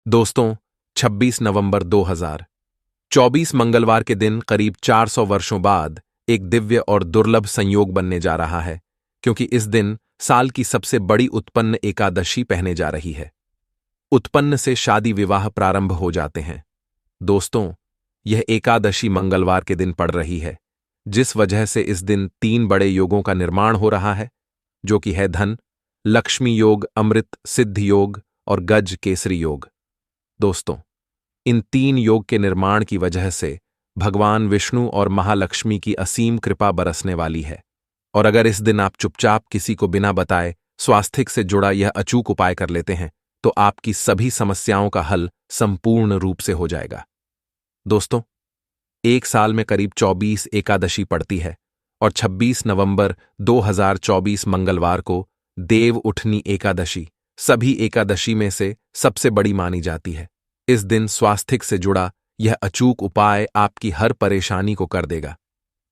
दोस्तों, 26 नवंबर 2024 मंगलवार के दिन करीब 400 वर्षों बाद एक दिव्य और दुर्लभ संयोग बनने जा रहा है, क्योंकि इस दिन साल की सबसे बड़ी उत्पन्न एकादशी पहने जा रही है। उत्पन्न से शादी विवाह प्रारंभ हो जाते हैं। दोस्तों, यह एकादशी मंगलवार के दिन पड़ रही है, जिस वजह से इस दिन 3 बड़े योगों का निर्माण हो रहा है, जो कि है धन, लक्ष्मी योग, अमृत सिद्ध योग और गज केसरी योग। दोस्तों, इन 3 योग के निर्माण की वजह से भगवान विष्णु और महालक्ष्मी की असीम कृपा बरसने वाली है। और अगर इस दिन आप चुपचाप किसी को बिना बताए स्वास्थ्य से जुड़ा यह अचूक उपाय कर लेते हैं, तो आपकी सभी समस्याओं का हल संपूर्ण रूप से हो जाएगा। दोस्तों, एक साल में करीब 24 एकादशी पड़ती है और 26 नवंबर 2024 मंगलवार को देव उठनी एकादशी सभी एकादशी में से सबसे बड़ी मानी जाती है। इस दिन स्वास्थ्य से जुड़ा यह अचूक उपाय आपकी हर परेशानी को कर देगा,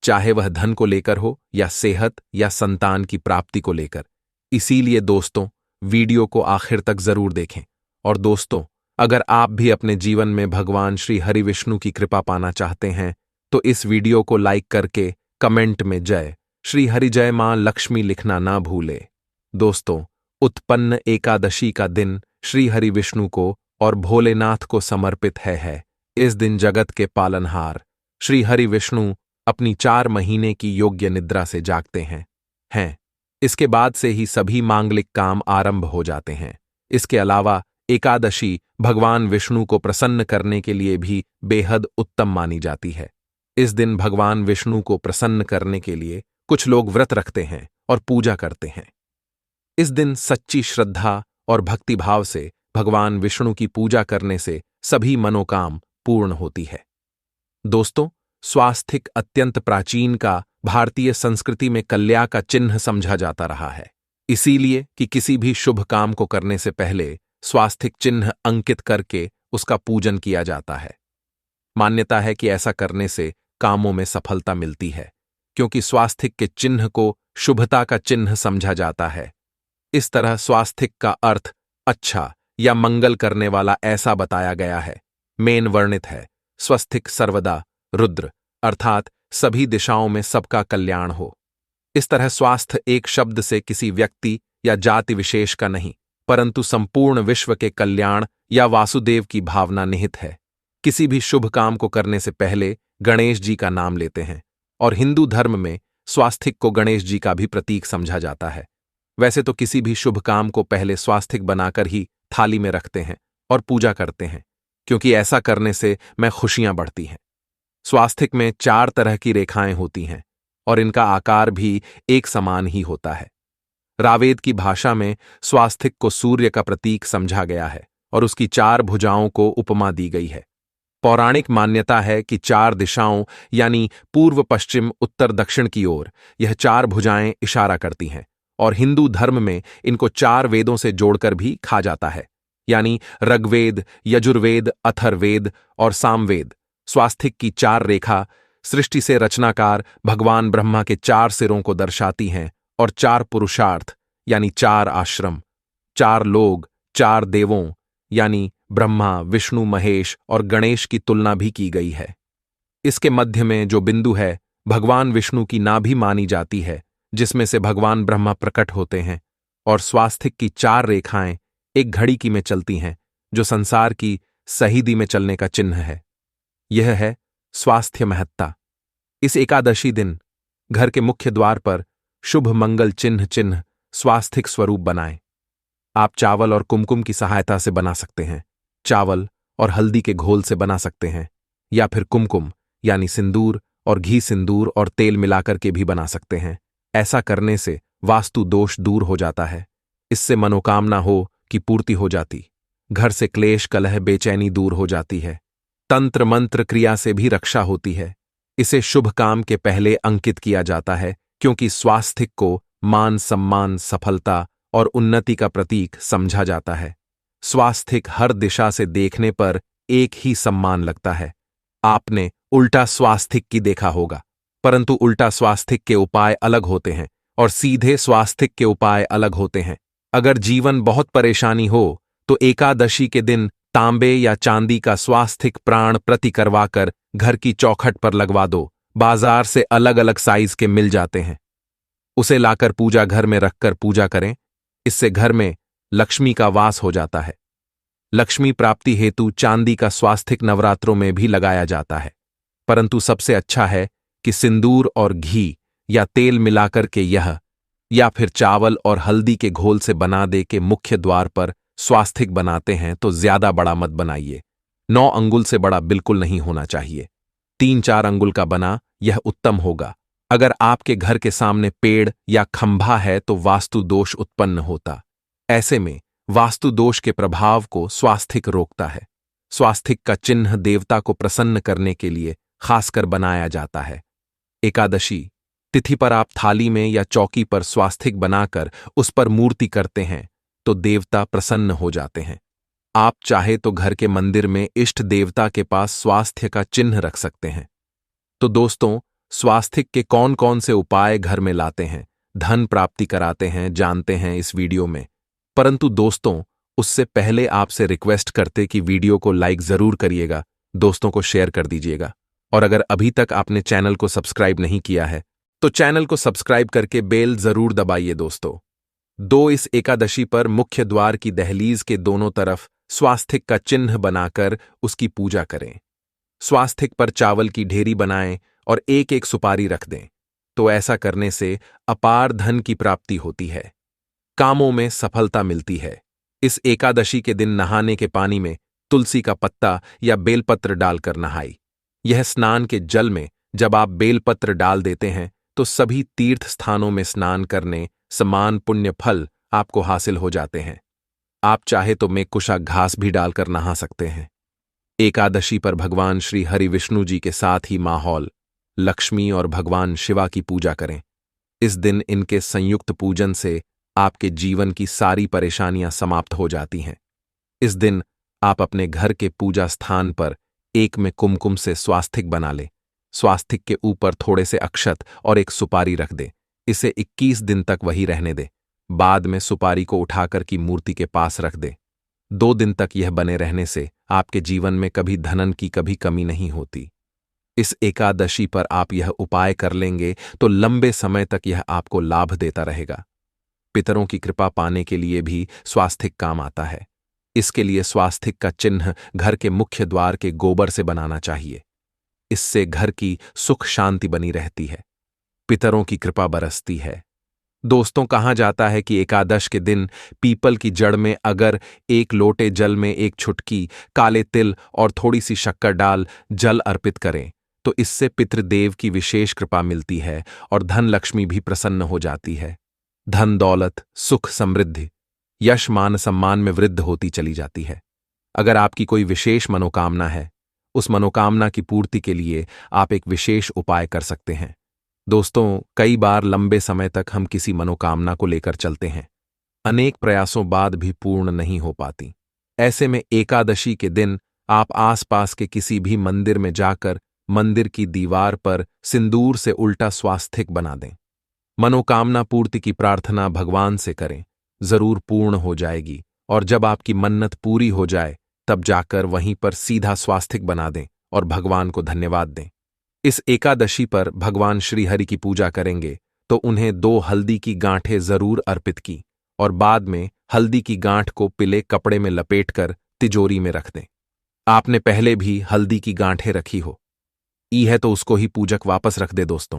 चाहे वह धन को लेकर हो या सेहत या संतान की प्राप्ति को लेकर। इसीलिए दोस्तों, वीडियो को आखिर तक जरूर देखें। और दोस्तों, अगर आप भी अपने जीवन में भगवान श्री हरि विष्णु की कृपा पाना चाहते हैं, तो इस वीडियो को लाइक करके कमेंट में जय श्री हरि जय मां लक्ष्मी लिखना ना भूले। दोस्तों, उत्पन्न एकादशी का दिन श्री हरि विष्णु को और भोलेनाथ को समर्पित है। इस दिन जगत के पालनहार श्री हरि विष्णु अपनी 4 महीने की योग्य निद्रा से जागते हैं। इसके बाद से ही सभी मांगलिक काम आरंभ हो जाते हैं। इसके अलावा एकादशी भगवान विष्णु को प्रसन्न करने के लिए भी बेहद उत्तम मानी जाती है। इस दिन भगवान विष्णु को प्रसन्न करने के लिए कुछ लोग व्रत रखते हैं और पूजा करते हैं। इस दिन सच्ची श्रद्धा और भक्तिभाव से भगवान विष्णु की पूजा करने से सभी मनोकाम पूर्ण होती है। दोस्तों, स्वास्थिक अत्यंत प्राचीन का भारतीय संस्कृति में कल्याण का चिन्ह समझा जाता रहा है। इसीलिए कि किसी भी शुभ काम को करने से पहले स्वास्थिक चिन्ह अंकित करके उसका पूजन किया जाता है। मान्यता है कि ऐसा करने से कामों में सफलता मिलती है, क्योंकि स्वास्थिक के चिन्ह को शुभता का चिन्ह समझा जाता है। इस तरह स्वास्थिक का अर्थ अच्छा या मंगल करने वाला ऐसा बताया गया है। मेन वर्णित है स्वस्तिक सर्वदा रुद्र, अर्थात सभी दिशाओं में सबका कल्याण हो। इस तरह स्वास्थ्य एक शब्द से किसी व्यक्ति या जाति विशेष का नहीं, परंतु संपूर्ण विश्व के कल्याण या वासुदेव की भावना निहित है। किसी भी शुभ काम को करने से पहले गणेश जी का नाम लेते हैं, और हिंदू धर्म में स्वास्थिक को गणेश जी का भी प्रतीक समझा जाता है। वैसे तो किसी भी शुभ काम को पहले स्वास्थिक बनाकर ही थाली में रखते हैं और पूजा करते हैं, क्योंकि ऐसा करने से में खुशियां बढ़ती हैं। स्वास्थिक में 4 तरह की रेखाएं होती हैं और इनका आकार भी एक समान ही होता है। रावेद की भाषा में स्वास्थिक को सूर्य का प्रतीक समझा गया है और उसकी 4 भुजाओं को उपमा दी गई है। पौराणिक मान्यता है कि 4 दिशाओं यानी पूर्व, पश्चिम, उत्तर, दक्षिण की ओर यह 4 भुजाएं इशारा करती हैं, और हिंदू धर्म में इनको 4 वेदों से जोड़कर भी खा जाता है, यानी ऋग्वेद, यजुर्वेद, अथर्ववेद और सामवेद। स्वास्थिक की 4 रेखा सृष्टि से रचनाकार भगवान ब्रह्मा के 4 सिरों को दर्शाती हैं, और 4 पुरुषार्थ यानी 4 आश्रम, 4 लोग, 4 देवों यानी ब्रह्मा, विष्णु, महेश और गणेश की तुलना भी की गई है। इसके मध्य में जो बिंदु है भगवान विष्णु की नाभि मानी जाती है, जिसमें से भगवान ब्रह्मा प्रकट होते हैं। और स्वास्थिक की 4 रेखाएं एक घड़ी की में चलती हैं, जो संसार की सहीदी में चलने का चिन्ह है। यह है स्वास्थ्य महत्ता। इस एकादशी दिन घर के मुख्य द्वार पर शुभ मंगल चिन्ह स्वास्थिक स्वरूप बनाएं। आप चावल और कुमकुम की सहायता से बना सकते हैं, चावल और हल्दी के घोल से बना सकते हैं, या फिर कुमकुम यानी सिंदूर और घी, सिंदूर और तेल मिलाकर के भी बना सकते हैं। ऐसा करने से वास्तु दोष दूर हो जाता है। इससे मनोकामना हो कि पूर्ति हो जाती, घर से क्लेश, कलह, बेचैनी दूर हो जाती है। तंत्र मंत्र क्रिया से भी रक्षा होती है। इसे शुभ काम के पहले अंकित किया जाता है, क्योंकि स्वास्थिक को मान, सम्मान, सफलता और उन्नति का प्रतीक समझा जाता है। स्वास्थिक हर दिशा से देखने पर एक ही सम्मान लगता है। आपने उल्टा स्वास्थिक की देखा होगा, परंतु उल्टा स्वास्थिक के उपाय अलग होते हैं और सीधे स्वास्थिक के उपाय अलग होते हैं। अगर जीवन बहुत परेशानी हो तो एकादशी के दिन तांबे या चांदी का स्वास्थिक प्राण प्रति करवाकर घर की चौखट पर लगवा दो। बाजार से अलग अलग साइज के मिल जाते हैं। उसे लाकर पूजा घर में रखकर पूजा करें। इससे घर में लक्ष्मी का वास हो जाता है। लक्ष्मी प्राप्ति हेतु चांदी का स्वास्थिक नवरात्रों में भी लगाया जाता है, परंतु सबसे अच्छा है कि सिंदूर और घी या तेल मिलाकर के यह या फिर चावल और हल्दी के घोल से बना दे के मुख्य द्वार पर स्वास्थिक बनाते हैं तो ज्यादा बड़ा मत बनाइए। 9 अंगुल से बड़ा बिल्कुल नहीं होना चाहिए। 3-4 अंगुल का बना यह उत्तम होगा। अगर आपके घर के सामने पेड़ या खंभा है तो वास्तु दोष उत्पन्न होता। ऐसे में वास्तु दोष के प्रभाव को स्वास्थिक रोकता है। स्वास्थिक का चिन्ह देवता को प्रसन्न करने के लिए खासकर बनाया जाता है। एकादशी तिथि पर आप थाली में या चौकी पर स्वास्थिक बनाकर उस पर मूर्ति करते हैं तो देवता प्रसन्न हो जाते हैं। आप चाहे तो घर के मंदिर में इष्ट देवता के पास स्वास्थ्य का चिन्ह रख सकते हैं। तो दोस्तों, स्वास्थिक के कौन कौन से उपाय घर में लाते हैं, धन प्राप्ति कराते हैं, जानते हैं इस वीडियो में। परंतु दोस्तों, उससे पहले आपसे रिक्वेस्ट करते कि वीडियो को लाइक जरूर करिएगा, दोस्तों को शेयर कर दीजिएगा, और अगर अभी तक आपने चैनल को सब्सक्राइब नहीं किया है तो चैनल को सब्सक्राइब करके बेल जरूर दबाइए। दोस्तों, इस एकादशी पर मुख्य द्वार की दहलीज के दोनों तरफ स्वास्थिक का चिन्ह बनाकर उसकी पूजा करें। स्वास्थिक पर चावल की ढेरी बनाएं और एक एक सुपारी रख दें। तो ऐसा करने से अपार धन की प्राप्ति होती है, कामों में सफलता मिलती है। इस एकादशी के दिन नहाने के पानी में तुलसी का पत्ता या बेलपत्र डालकर नहाई। यह स्नान के जल में जब आप बेलपत्र डाल देते हैं तो सभी तीर्थ स्थानों में स्नान करने समान पुण्य फल आपको हासिल हो जाते हैं। आप चाहे तो मेकुशा घास भी डालकर नहा सकते हैं। एकादशी पर भगवान श्री हरि विष्णु जी के साथ ही माहौल लक्ष्मी और भगवान शिवा की पूजा करें। इस दिन इनके संयुक्त पूजन से आपके जीवन की सारी परेशानियां समाप्त हो जाती हैं। इस दिन आप अपने घर के पूजा स्थान पर एक में कुमकुम से स्वास्थिक बना लें। स्वास्थिक के ऊपर थोड़े से अक्षत और एक सुपारी रख दें। इसे 21 दिन तक वही रहने दें। बाद में सुपारी को उठाकर की मूर्ति के पास रख दें। 2 दिन तक यह बने रहने से आपके जीवन में कभी धनन की कभी कमी नहीं होती। इस एकादशी पर आप यह उपाय कर लेंगे तो लंबे समय तक यह आपको लाभ देता रहेगा। पितरों की कृपा पाने के लिए भी स्वास्थिक काम आता है। इसके लिए स्वास्थिक का चिन्ह घर के मुख्य द्वार के गोबर से बनाना चाहिए। इससे घर की सुख शांति बनी रहती है, पितरों की कृपा बरसती है। दोस्तों, कहा जाता है कि एकादश के दिन पीपल की जड़ में अगर 1 लोटे जल में 1 छुटकी काले तिल और थोड़ी सी शक्कर डाल जल अर्पित करें तो इससे पितृदेव की विशेष कृपा मिलती है और धन लक्ष्मी भी प्रसन्न हो जाती है। धन दौलत सुख समृद्धि यश मान सम्मान में वृद्धि होती चली जाती है। अगर आपकी कोई विशेष मनोकामना है, उस मनोकामना की पूर्ति के लिए आप एक विशेष उपाय कर सकते हैं। दोस्तों, कई बार लंबे समय तक हम किसी मनोकामना को लेकर चलते हैं, अनेक प्रयासों बाद भी पूर्ण नहीं हो पाती। ऐसे में एकादशी के दिन आप आसपास के किसी भी मंदिर में जाकर मंदिर की दीवार पर सिंदूर से उल्टा स्वास्थिक बना दें। मनोकामना पूर्ति की प्रार्थना भगवान से करें, जरूर पूर्ण हो जाएगी। और जब आपकी मन्नत पूरी हो जाए तब जाकर वहीं पर सीधा स्वास्थिक बना दें और भगवान को धन्यवाद दें। इस एकादशी पर भगवान श्री हरि की पूजा करेंगे तो उन्हें 2 हल्दी की गांठें जरूर अर्पित की और बाद में हल्दी की गांठ को पीले कपड़े में लपेटकर तिजोरी में रख दें। आपने पहले भी हल्दी की गांठें रखी हो है तो उसको ही पूजक वापस रख दे। दोस्तों,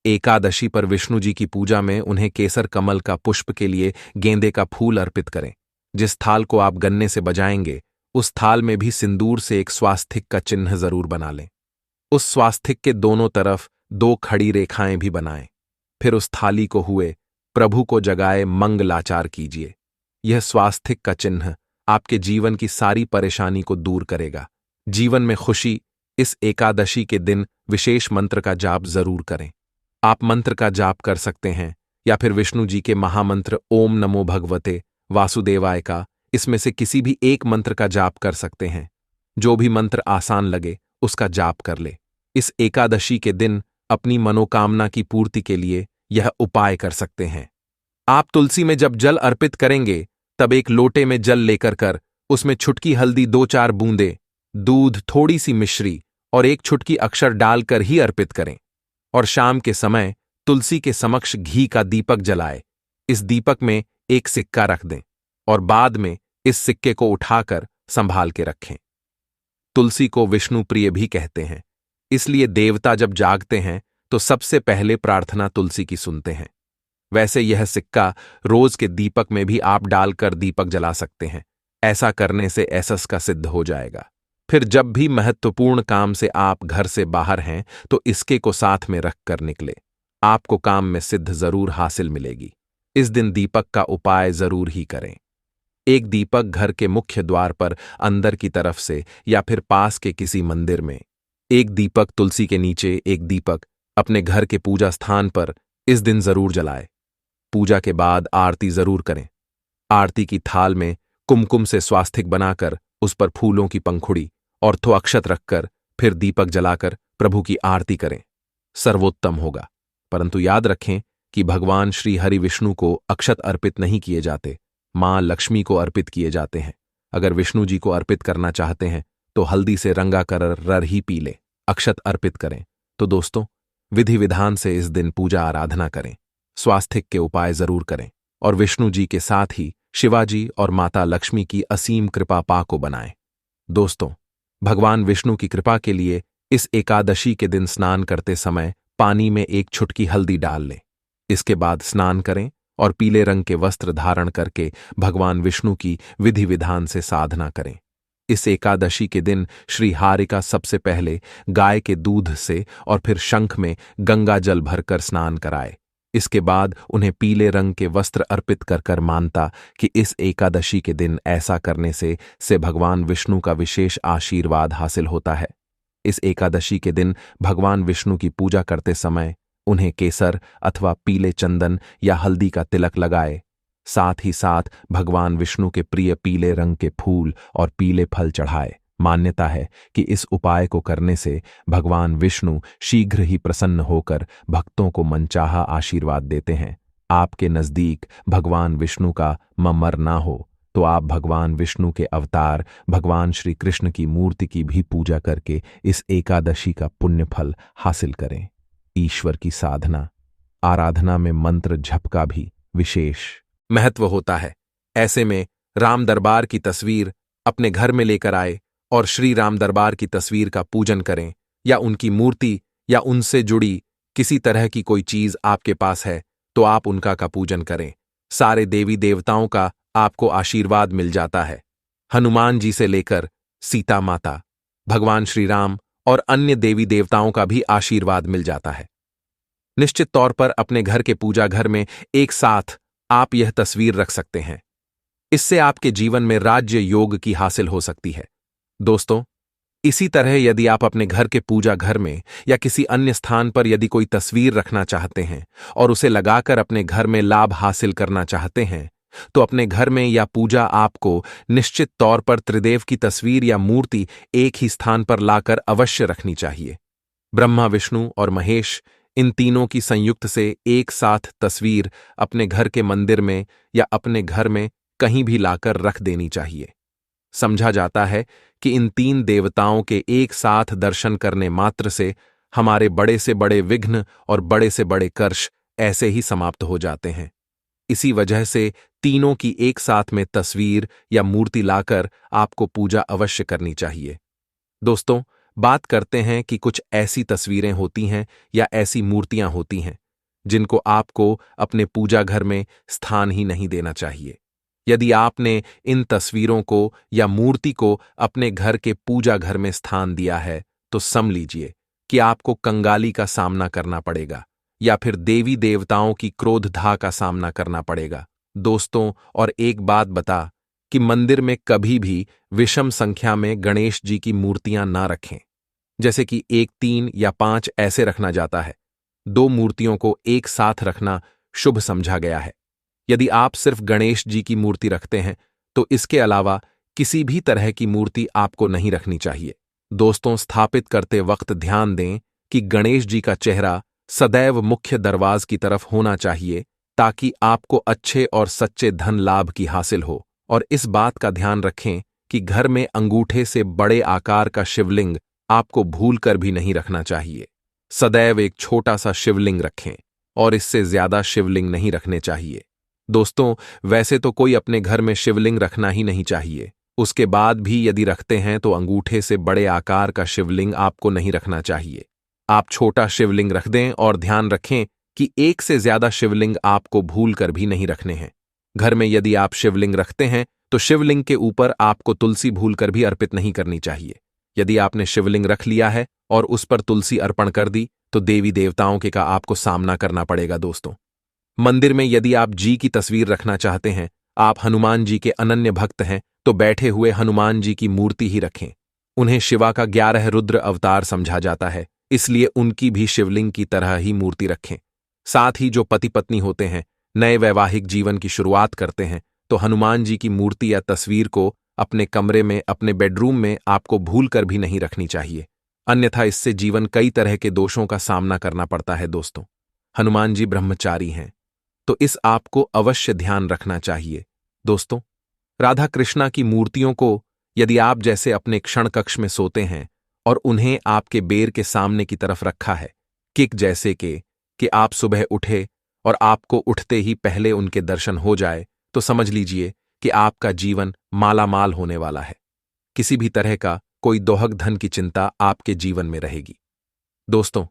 एकादशी पर विष्णु जी की पूजा में उन्हें केसर कमल का पुष्प के लिए गेंदे का फूल अर्पित करें। जिस थाल को आप गन्ने से बजाएंगे उस थाल में भी सिंदूर से एक स्वास्थिक का चिन्ह जरूर बना लें। उस स्वास्थिक के दोनों तरफ 2 खड़ी रेखाएं भी बनाएं। फिर उस थाली को हुए प्रभु को जगाए मंगलाचार कीजिए। यह स्वास्थिक का चिन्ह आपके जीवन की सारी परेशानी को दूर करेगा। जीवन में खुशी। इस एकादशी के दिन विशेष मंत्र का जाप जरूर करें। आप मंत्र का जाप कर सकते हैं या फिर विष्णु जी के महामंत्र ओम नमो भगवते वासुदेवाय का, इसमें से किसी भी एक मंत्र का जाप कर सकते हैं। जो भी मंत्र आसान लगे उसका जाप कर ले। इस एकादशी के दिन अपनी मनोकामना की पूर्ति के लिए यह उपाय कर सकते हैं। आप तुलसी में जब जल अर्पित करेंगे तब एक लोटे में जल लेकर उसमें छुटकी हल्दी, 2-4 बूंदे दूध, थोड़ी सी मिश्री और एक छुटकी अक्षर डालकर ही अर्पित करें। और शाम के समय तुलसी के समक्ष घी का दीपक जलाए। इस दीपक में एक सिक्का रख दें और बाद में इस सिक्के को उठाकर संभाल के रखें। तुलसी को विष्णु प्रिय भी कहते हैं, इसलिए देवता जब जागते हैं तो सबसे पहले प्रार्थना तुलसी की सुनते हैं। वैसे यह सिक्का रोज के दीपक में भी आप डालकर दीपक जला सकते हैं। ऐसा करने से एसस का सिद्ध हो जाएगा। फिर जब भी महत्वपूर्ण काम से आप घर से बाहर हैं तो इसके को साथ में रखकर निकले। आपको काम में सिद्ध जरूर हासिल मिलेगी। इस दिन दीपक का उपाय जरूर ही करें। एक दीपक घर के मुख्य द्वार पर अंदर की तरफ से या फिर पास के किसी मंदिर में, एक दीपक तुलसी के नीचे, एक दीपक अपने घर के पूजा स्थान पर इस दिन जरूर जलाए। पूजा के बाद आरती जरूर करें। आरती की थाल में कुमकुम से स्वास्तिक बनाकर उस पर फूलों की पंखुड़ी और थो अक्षत रखकर फिर दीपक जलाकर प्रभु की आरती करें, सर्वोत्तम होगा। परंतु याद रखें कि भगवान श्री हरि विष्णु को अक्षत अर्पित नहीं किए जाते, मां लक्ष्मी को अर्पित किए जाते हैं। अगर विष्णु जी को अर्पित करना चाहते हैं तो हल्दी से रंगा कर रर ही पी ले, अक्षत अर्पित करें। तो दोस्तों, विधि विधान से इस दिन पूजा आराधना करें, स्वास्तिक के उपाय जरूर करें और विष्णु जी के साथ ही शिवाजी और माता लक्ष्मी की असीम कृपा पा को बनाएं। दोस्तों, भगवान विष्णु की कृपा के लिए इस एकादशी के दिन स्नान करते समय पानी में एक छुटकी हल्दी डाल लें। इसके बाद स्नान करें और पीले रंग के वस्त्र धारण करके भगवान विष्णु की विधि विधान से साधना करें। इस एकादशी के दिन श्री हारिका सबसे पहले गाय के दूध से और फिर शंख में गंगा जल भरकर स्नान कराए। इसके बाद उन्हें पीले रंग के वस्त्र अर्पित कर कर मानता कि इस एकादशी के दिन ऐसा करने से भगवान विष्णु का विशेष आशीर्वाद हासिल होता है। इस एकादशी के दिन भगवान विष्णु की पूजा करते समय उन्हें केसर अथवा पीले चंदन या हल्दी का तिलक लगाए। साथ ही साथ भगवान विष्णु के प्रिय पीले रंग के फूल और पीले फल चढ़ाए। मान्यता है कि इस उपाय को करने से भगवान विष्णु शीघ्र ही प्रसन्न होकर भक्तों को मनचाहा आशीर्वाद देते हैं। आपके नजदीक भगवान विष्णु का ममर ना हो तो आप भगवान विष्णु के अवतार भगवान श्री कृष्ण की मूर्ति की भी पूजा करके इस एकादशी का पुण्य फल हासिल करें। ईश्वर की साधना आराधना में मंत्र जप का भी विशेष महत्व होता है। ऐसे में राम दरबार की तस्वीर अपने घर में लेकर आए और श्री राम दरबार की तस्वीर का पूजन करें, या उनकी मूर्ति या उनसे जुड़ी किसी तरह की कोई चीज आपके पास है तो आप उनका का पूजन करें। सारे देवी देवताओं का आपको आशीर्वाद मिल जाता है। हनुमान जी से लेकर सीता माता, भगवान श्री राम और अन्य देवी देवताओं का भी आशीर्वाद मिल जाता है। निश्चित तौर पर अपने घर के पूजा घर में एक साथ आप यह तस्वीर रख सकते हैं। इससे आपके जीवन में राज्य योग की हासिल हो सकती है। दोस्तों, इसी तरह यदि आप अपने घर के पूजा घर में या किसी अन्य स्थान पर यदि कोई तस्वीर रखना चाहते हैं और उसे लगाकर अपने घर में लाभ हासिल करना चाहते हैं तो अपने घर में या पूजा आपको निश्चित तौर पर त्रिदेव की तस्वीर या मूर्ति एक ही स्थान पर लाकर अवश्य रखनी चाहिए। ब्रह्मा, विष्णु और महेश, इन तीनों की संयुक्त से एक साथ तस्वीर अपने घर के मंदिर में या अपने घर में कहीं भी लाकर रख देनी चाहिए। समझा जाता है कि इन तीन देवताओं के एक साथ दर्शन करने मात्र से हमारे बड़े से बड़े विघ्न और बड़े से बड़े कर्ष ऐसे ही समाप्त हो जाते हैं। इसी वजह से तीनों की एक साथ में तस्वीर या मूर्ति लाकर आपको पूजा अवश्य करनी चाहिए। दोस्तों, बात करते हैं कि कुछ ऐसी तस्वीरें होती हैं या ऐसी मूर्तियां होती हैं जिनको आपको अपने पूजा घर में स्थान ही नहीं देना चाहिए। यदि आपने इन तस्वीरों को या मूर्ति को अपने घर के पूजा घर में स्थान दिया है तो समझ लीजिए कि आपको कंगाली का सामना करना पड़ेगा या फिर देवी देवताओं की क्रोधधा का सामना करना पड़ेगा। दोस्तों, और एक बात बता कि मंदिर में कभी भी विषम संख्या में गणेश जी की मूर्तियां ना रखें। जैसे कि 1, 3 या 5 ऐसे रखना जाता है। 2 मूर्तियों को एक साथ रखना शुभ समझा गया है। यदि आप सिर्फ गणेश जी की मूर्ति रखते हैं तो इसके अलावा किसी भी तरह की मूर्ति आपको नहीं रखनी चाहिए। दोस्तों, स्थापित करते वक्त ध्यान दें कि गणेश जी का चेहरा सदैव मुख्य दरवाज की तरफ होना चाहिए ताकि आपको अच्छे और सच्चे धन लाभ की हासिल हो। और इस बात का ध्यान रखें कि घर में अंगूठे से बड़े आकार का शिवलिंग आपको भूलकर भी नहीं रखना चाहिए। सदैव एक छोटा सा शिवलिंग रखें और इससे ज्यादा शिवलिंग नहीं रखने चाहिए। दोस्तों, वैसे तो कोई अपने घर में शिवलिंग रखना ही नहीं चाहिए। उसके बाद भी यदि रखते हैं तो अंगूठे से बड़े आकार का शिवलिंग आपको नहीं रखना चाहिए। आप छोटा शिवलिंग रख दें और ध्यान रखें कि एक से ज्यादा शिवलिंग आपको भूल कर भी नहीं रखने हैं। घर में यदि आप शिवलिंग रखते हैं तो शिवलिंग के ऊपर आपको तुलसी भूलकर भी अर्पित नहीं करनी चाहिए। यदि आपने शिवलिंग रख लिया है और उस पर तुलसी अर्पण कर दी तो देवी देवताओं के का आपको सामना करना पड़ेगा। दोस्तों, मंदिर में यदि आप जी की तस्वीर रखना चाहते हैं, आप हनुमान जी के अनन्य भक्त हैं, तो बैठे हुए हनुमान जी की मूर्ति ही रखें। उन्हें शिवा का 11 रुद्र अवतार समझा जाता है, इसलिए उनकी भी शिवलिंग की तरह ही मूर्ति रखें। साथ ही जो पति पत्नी होते हैं, नए वैवाहिक जीवन की शुरुआत करते हैं, तो हनुमान जी की मूर्ति या तस्वीर को अपने कमरे में, अपने बेडरूम में आपको भूल कर भी नहीं रखनी चाहिए, अन्यथा इससे जीवन कई तरह के दोषों का सामना करना पड़ता है। दोस्तों, हनुमान जी ब्रह्मचारी हैं, तो इस आपको अवश्य ध्यान रखना चाहिए। दोस्तों, राधा कृष्णा की मूर्तियों को यदि आप जैसे अपने क्षण कक्ष में सोते हैं और उन्हें आपके बेर के सामने की तरफ रखा है, किक जैसे कि आप सुबह उठे और आपको उठते ही पहले उनके दर्शन हो जाए, तो समझ लीजिए कि आपका जीवन मालामाल होने वाला है। किसी भी तरह का कोई दोहक धन की चिंता आपके जीवन में रहेगी। दोस्तों,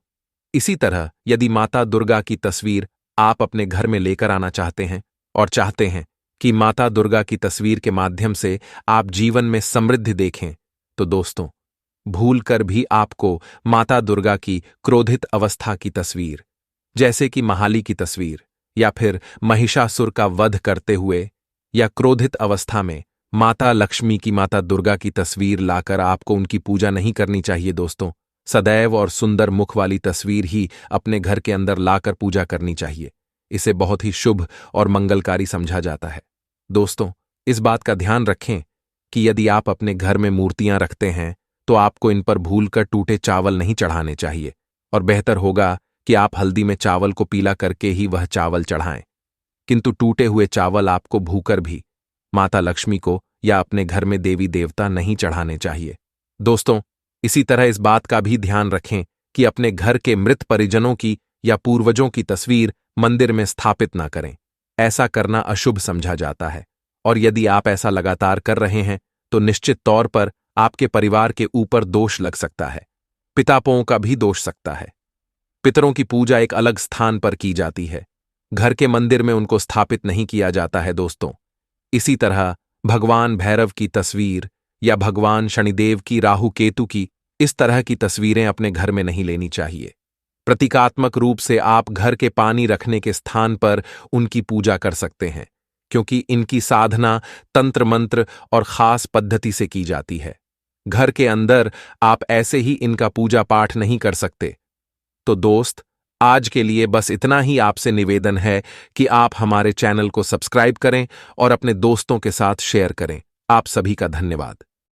इसी तरह यदि माता दुर्गा की तस्वीर आप अपने घर में लेकर आना चाहते हैं और चाहते हैं कि माता दुर्गा की तस्वीर के माध्यम से आप जीवन में समृद्धि देखें, तो दोस्तों, भूलकर भी आपको माता दुर्गा की क्रोधित अवस्था की तस्वीर, जैसे कि महाली की तस्वीर या फिर महिषासुर का वध करते हुए या क्रोधित अवस्था में माता लक्ष्मी की, माता दुर्गा की तस्वीर लाकर आपको उनकी पूजा नहीं करनी चाहिए। दोस्तों, सदैव और सुंदर मुख वाली तस्वीर ही अपने घर के अंदर लाकर पूजा करनी चाहिए। इसे बहुत ही शुभ और मंगलकारी समझा जाता है। दोस्तों, इस बात का ध्यान रखें कि यदि आप अपने घर में मूर्तियां रखते हैं तो आपको इन पर भूलकर टूटे चावल नहीं चढ़ाने चाहिए, और बेहतर होगा कि आप हल्दी में चावल को पीला करके ही वह चावल चढ़ाएं। किंतु टूटे हुए चावल आपको भूकर भी माता लक्ष्मी को या अपने घर में देवी देवता नहीं चढ़ाने चाहिए। दोस्तों, इसी तरह इस बात का भी ध्यान रखें कि अपने घर के मृत परिजनों की या पूर्वजों की तस्वीर मंदिर में स्थापित ना करें। ऐसा करना अशुभ समझा जाता है, और यदि आप ऐसा लगातार कर रहे हैं तो निश्चित तौर पर आपके परिवार के ऊपर दोष लग सकता है। पितापों का भी दोष सकता है। पितरों की पूजा एक अलग स्थान पर की जाती है, घर के मंदिर में उनको स्थापित नहीं किया जाता है। दोस्तों, इसी तरह भगवान भैरव की तस्वीर या भगवान शनिदेव की, राहु केतु की, इस तरह की तस्वीरें अपने घर में नहीं लेनी चाहिए। प्रतीकात्मक रूप से आप घर के पानी रखने के स्थान पर उनकी पूजा कर सकते हैं, क्योंकि इनकी साधना तंत्र मंत्र और खास पद्धति से की जाती है। घर के अंदर आप ऐसे ही इनका पूजा पाठ नहीं कर सकते। तो दोस्त, आज के लिए बस इतना ही आपसे निवेदन है कि आप हमारे चैनल को सब्सक्राइब करें और अपने दोस्तों के साथ शेयर करें। आप सभी का धन्यवाद।